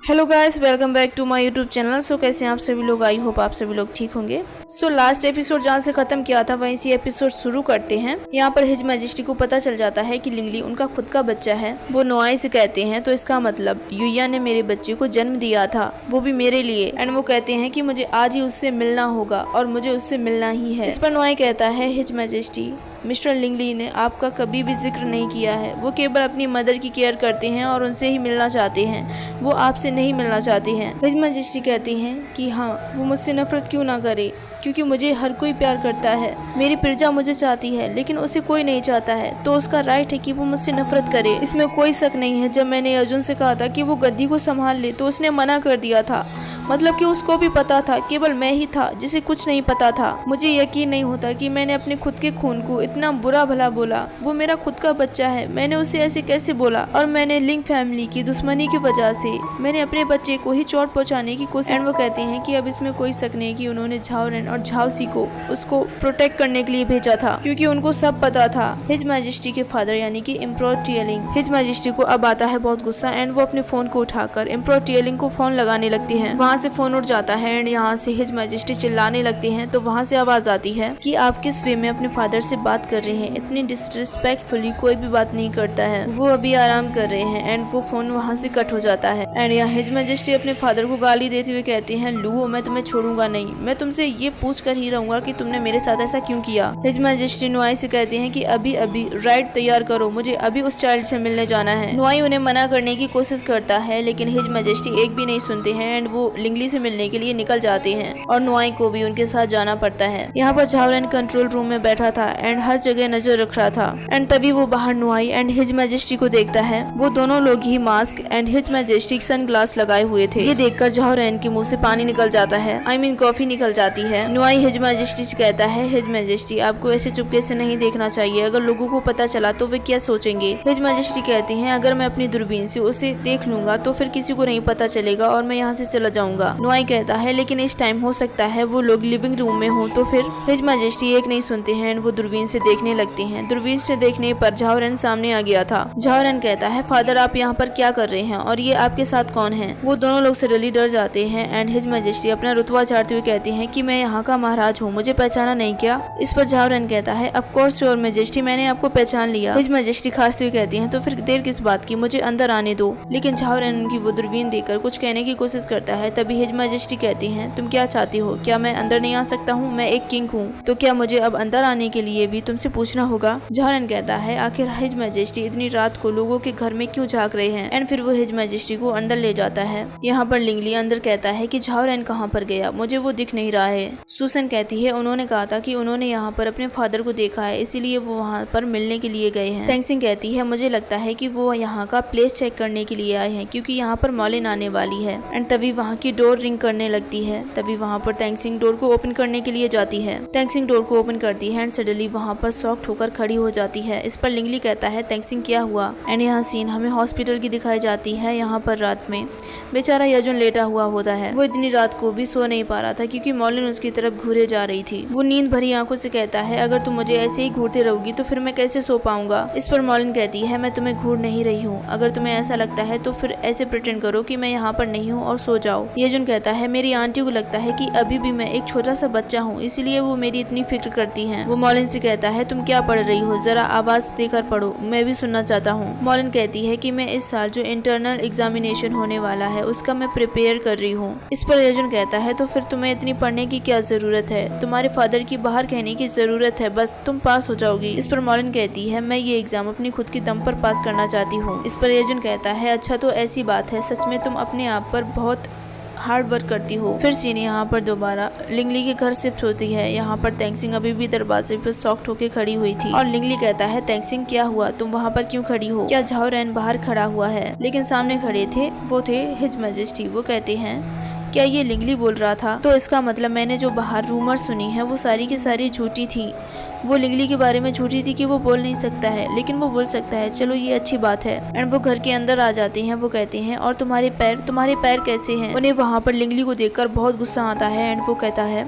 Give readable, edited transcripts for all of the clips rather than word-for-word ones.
Hello guys, welcome back to my YouTube channel. So कैसे हैं आप सभी लोग? आई होप आप सभी लोग ठीक होंगे। सो लास्ट एपिसोड जहाँ से खत्म किया था वहीं से एपिसोड शुरू करते हैं। यहाँ पर हिज मैजेस्टी को पता चल जाता है कि लिंगली उनका खुद का बच्चा है। वो नोआई से कहते हैं तो इसका मतलब युया ने मेरे बच्चे को जन्म दिया था, वो भी मेरे लिए। एंड वो कहते हैं कि मुझे आज ही उससे मिलना होगा और मुझे उससे मिलना ही है। इस पर नोआई कहता है, हिज मैजेस्टी मिस्टर लिंगली ने आपका कभी भी जिक्र नहीं किया है। वो केवल अपनी मदर की केयर करते हैं और उनसे ही मिलना चाहते हैं, वो आपसे नहीं मिलना चाहते हैं। हिज मैजेस्टी कहती हैं कि हाँ, वो मुझसे नफरत क्यों ना करे, क्योंकि मुझे हर कोई प्यार करता है। मेरी प्रजा मुझे चाहती है लेकिन उसे कोई नहीं चाहता है, तो उसका राइट है कि वो मुझसे नफरत करे। इसमें कोई शक नहीं है। जब मैंने अर्जुन से कहा था कि वो गद्दी को संभाल ले तो उसने मना कर दिया था। मतलब कि उसको भी पता था, केवल मैं ही था जिसे कुछ नहीं पता था। मुझे यकीन नहीं होता कि मैंने अपने खुद के खून को इतना बुरा भला बोला। वो मेरा खुद का बच्चा है, मैंने उसे ऐसे कैसे बोला? और मैंने लिंग फैमिली की दुश्मनी की वजह से मैंने अपने बच्चे को ही चोट पहुंचाने की कोशिश। एंड वो कहते हैं कि अब इसमें कोई शक नहीं कि उन्होंने झाओरेन और झाओसी को उसको प्रोटेक्ट करने के लिए भेजा था, क्योंकि उनको सब पता था। हिज मैजेस्टी के फादर यानी कि एम्परर टियलिंग। हिज मैजेस्टी को अब आता है बहुत गुस्सा एंड वो अपने फोन को उठाकर एम्परर टियलिंग को फोन लगाने लगती है। वहाँ से फोन उठ जाता है एंड यहाँ से हिज मैजेस्टी चिल्लाने लगती हैं। तो वहाँ से आवाज आती है कि आप किस वे में अपने फादर से बात कर रहे हैं? इतनी डिसरिस्पेक्टफुली कोई भी बात नहीं करता है। वो अभी आराम कर रहे हैं। एंड वो फोन वहाँ से कट हो जाता है। एंड यहाँ हिज मैजेस्टी अपने फादर को गाली देते हुए कहते हैं, लुओ मैं तुम्हें छोड़ूंगा नहीं, मैं तुमसे ये पूछ कर ही रहूंगा कि तुमने मेरे साथ ऐसा क्यों किया। हिज मैजेस्टी नोआई से कहते हैं कि अभी अभी राइड तैयार करो, मुझे अभी उस चाइल्ड से मिलने जाना है। नोआई उन्हें मना करने की कोशिश करता है लेकिन हिज मैजेस्टी एक भी नहीं सुनते हैं एंड वो लिंगली से मिलने के लिए निकल जाते हैं और नोआई को भी उनके साथ जाना पड़ता है। यहाँ पर झाओरेन कंट्रोल रूम में बैठा था एंड हर जगह नजर रख रहा था। एंड तभी वो बाहर नोआई एंड हिज मैजेस्टी को देखता है। वो दोनों लोग ही mask and his majesty sunglass लगाए हुए थे। ये देखकर झाओरेन के मुंह से पानी निकल जाता है, आई मीन कॉफी निकल जाती है। नोआई हिज मैजेस्टी से कहता है, हिज मैजेस्टी आपको ऐसे चुपके से नहीं देखना चाहिए, अगर लोगों को पता चला तो वे क्या सोचेंगे? हिज मैजेस्टी कहते हैं, अगर मैं अपनी दूरबीन से उसे देख लूंगा तो फिर किसी को नहीं पता चलेगा और मैं यहाँ से चला जाऊंगा। नोआई कहता है, लेकिन इस टाइम हो सकता है वो लोग लिविंग रूम में हो तो फिर? हिज मैजेस्टी एक नहीं सुनते हैं एंड वो दूरबीन से देखने लगते हैं। दूरबीन से देखने पर झाओरेन सामने आ गया था। झाओरेन कहता है, फादर आप यहाँ पर क्या कर रहे हैं और ये आपके साथ कौन है? वो दोनों लोग सडनली डर जाते हैं एंड हिज मैजेस्टी अपना रुतबा झाड़ते हुए कहते हैं कि मैं यहाँ का महाराज हूँ, मुझे पहचाना नहीं क्या? इस पर झाओरेन कहता है, ऑफ कोर्स योर मैजेस्टी, मैंने आपको पहचान लिया। हिज मैजेस्टी खांसते हुए कहती हैं, तो फिर देर किस बात की, मुझे अंदर आने दो। लेकिन झाओरेन उनकी वो दूरबीन देकर कुछ कहने की कोशिश करता है। तभी हिज मैजेस्टी कहती हैं, तुम क्या चाहती हो? क्या मैं अंदर नहीं आ सकता हूँ? मैं एक किंग हूँ, तो क्या मुझे अब अंदर आने के लिए भी तुमसे पूछना होगा? झाओरेन कहता है, आखिर हिज मैजेस्टी इतनी रात को लोगों के घर में क्यों झांक रहे हैं? एंड फिर वो हिज मैजेस्टी को अंदर ले जाता है। यहाँ पर लिंगली अंदर कहता है कि झाओरेन कहाँ पर गया, मुझे वो दिख नहीं रहा है। सुसन कहती है, उन्होंने कहा था कि उन्होंने यहाँ पर अपने फादर को देखा है, इसीलिए वो वहाँ पर मिलने के लिए गए हैं। तेंगसिंग कहती है, मुझे लगता है कि वो यहाँ का प्लेस चेक करने के लिए आए हैं, क्योंकि यहाँ पर मॉलिन आने वाली है। एंड तभी वहाँ की डोर रिंग करने लगती है। तभी वहाँ पर तेंगसिंग डोर को ओपन करने के लिए जाती है। तेंगसिंग डोर को ओपन करती है एंड सडनली वहाँ पर शॉक्ड होकर खड़ी हो जाती है। इस पर लिंगली कहता है, तेंगसिंग क्या हुआ? एंड यहाँ सीन हमें हॉस्पिटल की दिखाई जाती है। यहाँ पर रात में बेचारा अर्जुन लेटा हुआ होता है। वो इतनी रात को भी सो नहीं पा रहा था क्योंकि मॉलिन उसकी तरफ घूरे जा रही थी। वो नींद भरी आंखों से कहता है, अगर तुम मुझे ऐसे ही घूरते रहोगी तो फिर मैं कैसे सो पाऊंगा? इस पर मॉलिन कहती है, मैं तुम्हें घूर नहीं रही हूँ, अगर तुम्हें ऐसा लगता है तो फिर ऐसे प्रिटेंड करो कि मैं यहाँ पर नहीं हूँ और सो जाओ। अर्जुन कहता है, मेरी आंटी को लगता है कि अभी भी मैं एक छोटा सा बच्चा हूँ, इसीलिए वो मेरी इतनी फिक्र करती हैं। वो मॉलिन से कहता है, तुम क्या पढ़ रही हो, जरा आवाज देकर पढ़ो, मैं भी सुनना चाहता हूँ। मॉलिन कहती है कि मैं इस साल जो इंटरनल एग्जामिनेशन होने वाला है उसका मैं प्रिपेयर कर रही हूँ। इस पर अर्जुन कहता है, तो फिर तुम्हें इतनी पढ़ने की क्या जरूरत है? तुम्हारे फादर की बाहर कहने की जरूरत है, बस तुम पास हो जाओगी। इस पर मॉलिन कहती है, मैं ये एग्जाम अपनी खुद की दम पर पास करना चाहती हूँ। इस पर अर्जुन कहता है, अच्छा तो ऐसी बात है, सच में तुम अपने आप पर बहुत हार्ड वर्क करती हो। फिर सीन यहाँ पर दोबारा लिंगली के घर शिफ्ट होती है। यहाँ पर तेंगसिंग अभी भी दरवाजे पर शॉक्ड होकर खड़ी हुई थी और लिंगली कहता है, तेंगसिंग क्या हुआ, तुम वहाँ पर क्यों खड़ी हो? क्या झाओरेन बाहर खड़ा हुआ है? लेकिन सामने खड़े थे वो थे हिज मैजेस्टी। वो कहते हैं, क्या ये लिंगली बोल रहा था? तो इसका मतलब मैंने जो बाहर रूमर सुनी है वो सारी की सारी झूठी थी। वो लिंगली के बारे में झूठी थी कि वो बोल नहीं सकता है, लेकिन वो बोल सकता है, चलो ये अच्छी बात है। एंड वो घर के अंदर आ जाते हैं। वो कहते हैं और तुम्हारे पैर कैसे हैं। उन्हें वहाँ पर लिंगली को देखकर बहुत गुस्सा आता है। एंड वो कहता है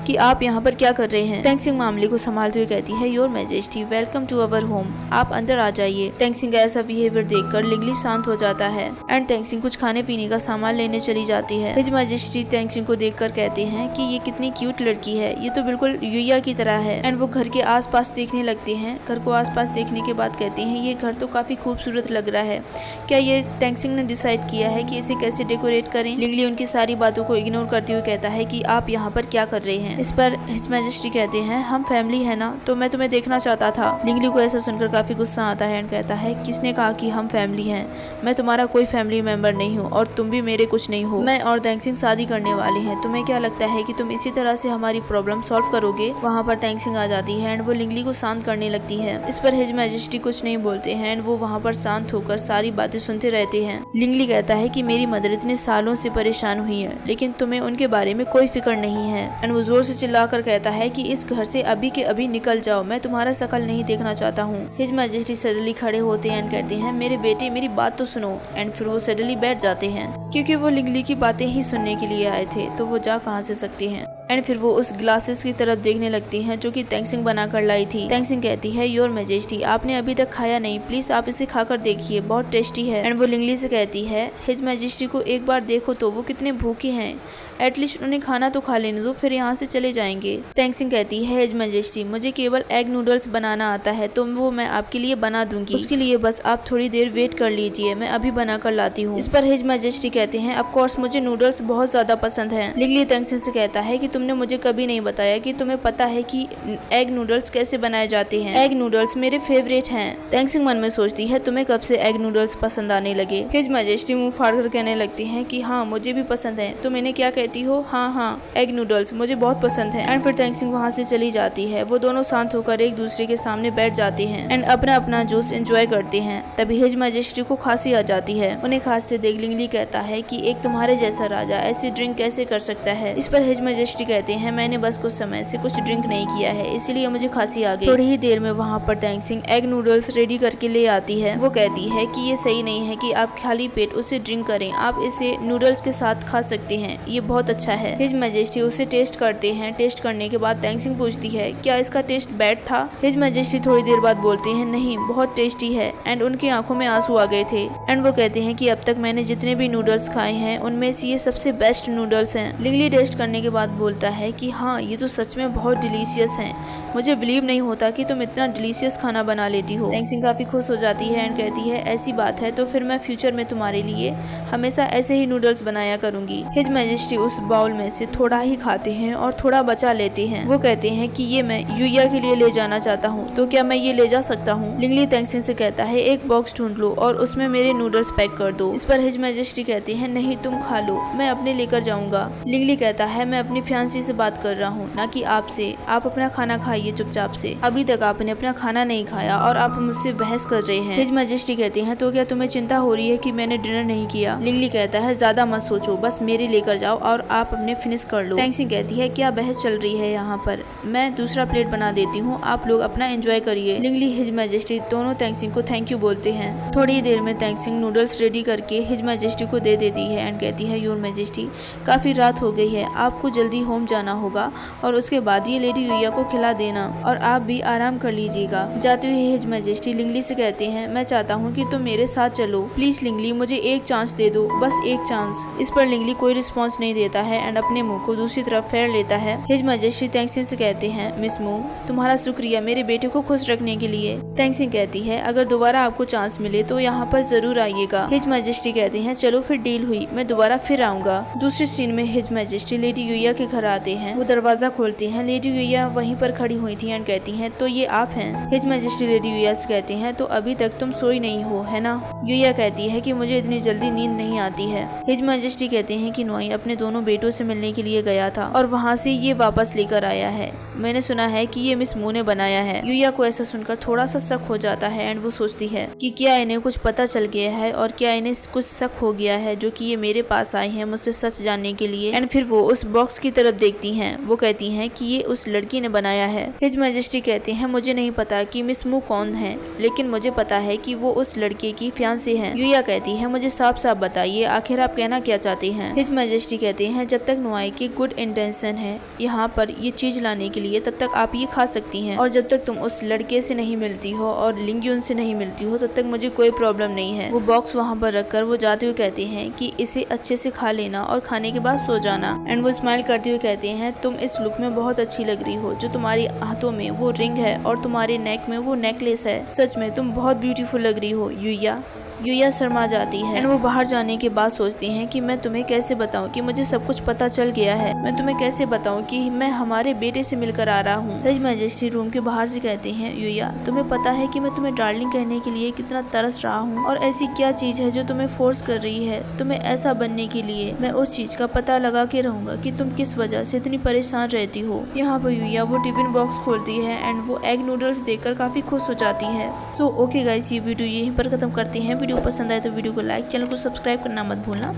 कि आप यहाँ पर क्या कर रहे हैं। तेंगसिंग मामले को संभालते हुए कहती है, your majesty welcome to our home, आप अंदर आ जाइए। तेंगसिंग का ऐसा बिहेवियर देखकर लिंगली शांत हो जाता है। एंड तेंगसिंग कुछ खाने पीने का सामान लेने चली जाती है। हिज मैजेस्टी तेंगसिंग को देखकर कहते हैं कि ये कितनी क्यूट लड़की है, ये तो बिल्कुल युया की तरह है। एंड वो घर के आसपास देखने लगते हैं। घर को आसपास देखने के बाद कहते हैं, ये घर तो काफी खूबसूरत लग रहा है, क्या ये तेंगसिंग ने डिसाइड किया है कि इसे कैसे डेकोरेट करें। लिंगली उनकी सारी बातों को इग्नोर करते हुए कहता है कि आप यहाँ पर क्या कर रहे हैं। इस पर हिज मैजेस्टी कहते हैं, हम फैमिली है ना, तो मैं तुम्हें देखना चाहता था। लिंगली को ऐसा सुनकर काफी गुस्सा आता है एंड कहता है, किसने कहा कि हम फैमिली हैं, मैं तुम्हारा कोई फैमिली मेंबर नहीं हूँ और तुम भी मेरे कुछ नहीं हो। मैं और तेंगसिंग शादी करने वाले हैं, तुम्हें क्या लगता है कि तुम इसी तरह से हमारी प्रॉब्लम सॉल्व करोगे। वहाँ पर तेंगसिंग आ जाती है एंड वो लिंगली को शांत करने लगती है। इस पर हिज मैजेस्टी कुछ नहीं बोलते हैं एंड वो वहाँ पर शांत होकर सारी बातें सुनते रहते हैं। लिंगली कहता है कि मेरी मदर इतने सालों से परेशान हुई है, लेकिन तुम्हें उनके बारे में कोई फिक्र नहीं है। एंड वो जोर से चिल्लाकर कहता है कि इस घर से अभी के अभी निकल जाओ, मैं तुम्हारा शकल नहीं देखना चाहता हूँ। हिज मैजेस्टी सडनली खड़े होते हैं एंड कहते हैं, मेरे बेटे मेरी बात तो सुनो। एंड फिर वो सडनली बैठ जाते हैं, क्योंकि वो लिंगली की बातें ही सुनने के लिए आए थे, तो वो जा कहाँ से सकते हैं। एंड फिर वो उस ग्लासेस की तरफ देखने लगती हैं जो कि तेंगसिंग बना कर लाई थी। तेंगसिंग कहती है, योर मैजेस्टी आपने अभी तक खाया नहीं, प्लीज आप इसे खाकर देखिए, बहुत टेस्टी है। एंड वो लिंगली से कहती है, हिज मैजेस्टी को एक बार देखो तो वो कितने भूखे हैं, एटलीस्ट उन्हें खाना तो खा लेने दो, फिर यहाँ से चले जाएंगे। तेंगसिंग कहती है, हिज मैजेस्टी मुझे केवल एग नूडल्स बनाना आता है, तो वो मैं आपके लिए बना दूंगी, उसके लिए बस आप थोड़ी देर वेट कर लीजिए, मैं अभी बना कर लाती हूँ। इस पर हिज मैजेस्टी कहते हैं, ऑफ कोर्स मुझे नूडल्स बहुत ज्यादा पसंद है। लिंगली तेंगसिंग से कहता है कि तुमने मुझे कभी नहीं बताया कि तुम्हें पता है कि एग नूडल्स कैसे बनाए जाते हैं। एग नूडल्स मेरे फेवरेट हैं। तेंगसिंग मन में सोचती है, तुम्हें कब से एग नूडल्स पसंद आने लगे। हिज मैजेस्टी मुंह फाड़ कर कहने लगती हैं कि हाँ मुझे भी पसंद है, तुम इन्हें क्या कहती हो। हाँ एग नूडल्स मुझे बहुत पसंद है। एंड फिर तेंगसिंग वहाँ से चली जाती है। वो दोनों शांत होकर एक दूसरे के सामने बैठ जाते हैं एंड अपना अपना जूस एंजॉय करते हैं। तभी हिज मैजेस्टी को खांसी आ जाती है। उन्हें खांसते देख लिंगली कहता है कि एक तुम्हारे जैसा राजा ऐसी ड्रिंक कैसे कर सकता है। इस पर हिज मैजेस्टी कहते हैं, मैंने बस कुछ समय से कुछ ड्रिंक नहीं किया है, इसीलिए मुझे खांसी आ गई। थोड़ी ही देर में वहाँ पर तेंगसिंग एग नूडल्स रेडी करके ले आती है। वो कहती है कि ये सही नहीं है कि आप खाली पेट उसे ड्रिंक करें, आप इसे नूडल्स के साथ खा सकते हैं, ये बहुत अच्छा है। हिज मैजेस्टी उसे टेस्ट करते हैं। टेस्ट करने के बाद तेंगसिंग पूछती है, क्या इसका टेस्ट बैड था। हिज मैजेस्टी थोड़ी देर बाद बोलते हैं, नहीं बहुत टेस्टी है। एंड उनकी आंखों में आंसू आ गए थे। एंड वो कहते हैं कि अब तक मैंने जितने भी नूडल्स खाए हैं उनमें से ये सबसे बेस्ट नूडल्स हैं। लिंगली टेस्ट करने के बाद बोलता है कि हाँ ये तो सच में बहुत डिलीशियस हैं, मुझे बिलीव नहीं होता कि तुम इतना डिलीशियस खाना बना लेती हो। तेंगसिंग काफी खुश हो जाती है एंड कहती है, ऐसी बात है तो फिर मैं फ्यूचर में तुम्हारे लिए हमेशा ऐसे ही नूडल्स बनाया करूंगी। हिज मैजेस्टी उस बाउल में से थोड़ा ही खाते हैं और थोड़ा बचा लेते हैं। वो कहते हैं कि ये मैं युया के लिए ले जाना चाहता हूँ, तो क्या मैं ये ले जा सकता हूँ। लिंगली तेंगसिंग से कहता है, एक बॉक्स ढूंढ लो और उसमें मेरे नूडल्स पैक कर दो। इस पर हिज मैजेस्टी कहते हैं, नहीं तुम खा लो, मैं अपने लेकर जाऊंगा। लिंगली कहता है, मैं अपनी फियांसी से बात कर रहा हूँ, ना कि आपसे, आप अपना खाना खाइए चुपचाप से, अभी तक आपने अपना खाना नहीं खाया और आप मुझसे बहस कर रहे हैं। हिज मैजेस्टी कहते हैं, तो क्या तुम्हें चिंता हो रही है कि मैंने डिनर नहीं किया। लिंगली कहता है, ज्यादा मत सोचो, बस मेरे लेकर जाओ और आप अपने फिनिश कर लो। तेंगसिंग कहती है, क्या बहस चल रही है यहाँ पर, मैं दूसरा प्लेट बना देती हूँ, आप लोग अपना एंजॉय करिए। लिंगली हिज मैजेस्टी दोनों तेंगसिंग को थैंक यू बोलते हैं। थोड़ी देर में तेंगसिंग नूडल्स रेडी करके हिज मैजेस्टी को दे देती है एंड कहती है, योर मैजेस्टी काफी रात हो गई है, आपको जल्दी होम जाना होगा और उसके बाद ये लेडी युया को खिला देना और आप भी आराम कर लीजिएगा। जाते हुए हिज मैजेस्टी लिंगली से कहते हैं, मैं चाहता हूँ कि तुम मेरे साथ चलो, प्लीज लिंगली मुझे एक चांस दे दो, बस एक चांस। इस पर लिंगली कोई रिस्पॉन्स नहीं देता है एंड अपने मुंह को दूसरी तरफ फेर लेता है। हिज मैजेस्टी तेंगसिंग से कहते हैं, मिस मू तुम्हारा शुक्रिया मेरे बेटे को खुश रखने के लिए। तेंगसिंग कहती है, अगर दोबारा आपको चांस मिले तो यहाँ पर जरूर आइएगा। हिज मैजेस्टी कहते हैं, चलो फिर डील हुई, मैं दोबारा फिर आऊंगा। दूसरे सीन में हिज मैजेस्टी लेडी युया के घर आते हैं। वो दरवाजा खोलते हैं। लेडी युया वहीं पर खड़ी हुई थी एंड कहती हैं, तो ये आप हैं। हिज मैजेस्टी लेडी युया से कहते हैं, तो अभी तक तुम सोई नहीं हो है ना। युया कहती है कि मुझे इतनी जल्दी नींद नहीं आती है। हिज मैजेस्टी कहते हैं कि नोई अपने दोनों बेटों से मिलने के लिए गया था और वहाँ से ये वापस लेकर आया है। मैंने सुना है कि ये मिस मू ने बनाया है। यूया को ऐसा सुनकर थोड़ा सा शक हो जाता है एंड वो सोचती है कि क्या इन्हें कुछ पता चल गया है और क्या इन्हें कुछ शक हो गया है जो कि ये मेरे पास आई हैं मुझसे सच जानने के लिए। एंड फिर वो उस बॉक्स की तरफ देखती हैं। वो कहती हैं कि ये उस लड़की ने बनाया है। हिज मैजेस्टी कहते हैं मुझे नहीं पता कि मिस मू कौन है, लेकिन मुझे पता है कि वो उस लड़के की फियांसे हैं। यूया कहती है मुझे साफ साफ बताइए आखिर आप कहना क्या चाहते हैं। हिज मैजेस्टी कहते हैं जब तक नोआई की गुड इंटेंशन है यहाँ पर ये चीज लाने के लिए तब तक आप ये खा सकती हैं, और जब तक तुम उस लड़के से नहीं मिलती हो और लिंग्यून से नहीं मिलती हो तब तक मुझे कोई प्रॉब्लम नहीं है। वो बॉक्स वहाँ पर रखकर वो जाते हुए कहते हैं कि इसे अच्छे से खा लेना और खाने के बाद सो जाना। एंड वो स्माइल करते हुए कहते हैं तुम इस लुक में बहुत अच्छी लग रही हो, जो तुम्हारे हाथों में वो रिंग है और तुम्हारे नेक में वो नेकलेस है, सच में तुम बहुत ब्यूटीफुल लग रही हो यूया। यूया शर्मा जाती है एंड वो बाहर जाने के बाद सोचती हैं कि मैं तुम्हें कैसे बताऊं कि मुझे सब कुछ पता चल गया है। मैं तुम्हें कैसे बताऊं कि मैं हमारे बेटे से मिलकर आ रहा हूँ। हिज मैजेस्टी रूम के बाहर से कहते हैं यूया तुम्हें पता है कि मैं तुम्हें डार्लिंग कहने के लिए कितना तरस रहा हूँ, और ऐसी क्या चीज है जो तुम्हें फोर्स कर रही है तुम्हें ऐसा बनने के लिए। मैं उस चीज का पता लगा के रहूंगा कि तुम किस वजह से इतनी परेशान रहती हो। यहाँ पर यूया वो टिफिन बॉक्स खोलती है एंड वो एग नूडल्स देखकर काफी खुश हो जाती है। सो ओके गाइस, ये वीडियो यहीं पर खत्म करते हैं। वीडियो पसंद आए तो वीडियो को लाइक, चैनल को सब्सक्राइब करना मत भूलना।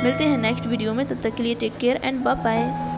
मिलते हैं नेक्स्ट वीडियो में, तब तक के लिए take care and bye bye.